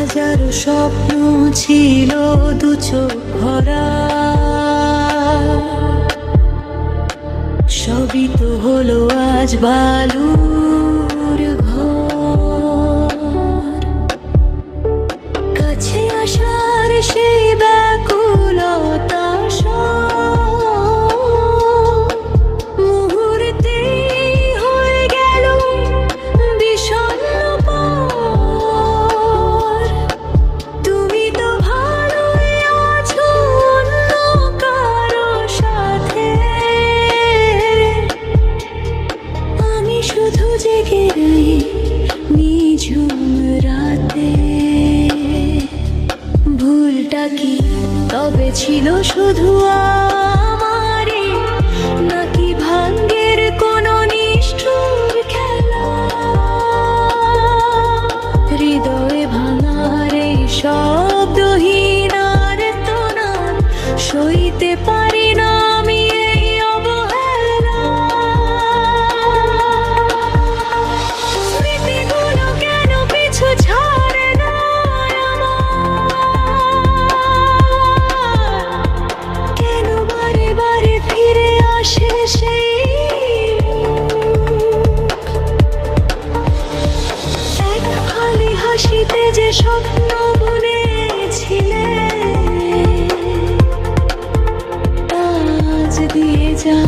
হাজারো স্বপ্ন ছিল দু চোখ ভরা, সবই তো হলো আজ বালুর ঘর। কাছে আসার সেই ব্যাকুলতা মুহূর্তে হয়ে গেল বিষণ্ণ পর। তুমি তো ভালোই আছো অন্য কারো সাথে, আমি শুধু জেগে রই নিঝুম রাতে। ভুলটা কি তবে ছিল শুধু আমারই, নাকি ভাগ্যের কোনো নিষ্ঠুর খেলা? হৃদয়ে ভাঙার এই শব্দহীন আর্তনাদ সইতে পারি না আমি এই অবহেলা। স্মৃতিগুলো কেন পিছু ছাড়ে না আমার? কেন বারে বারে ফিরে আসে সেই এক খালি হাসিতে যে স্বপ্ন বুনেছিলে, আজ দিয়ে যা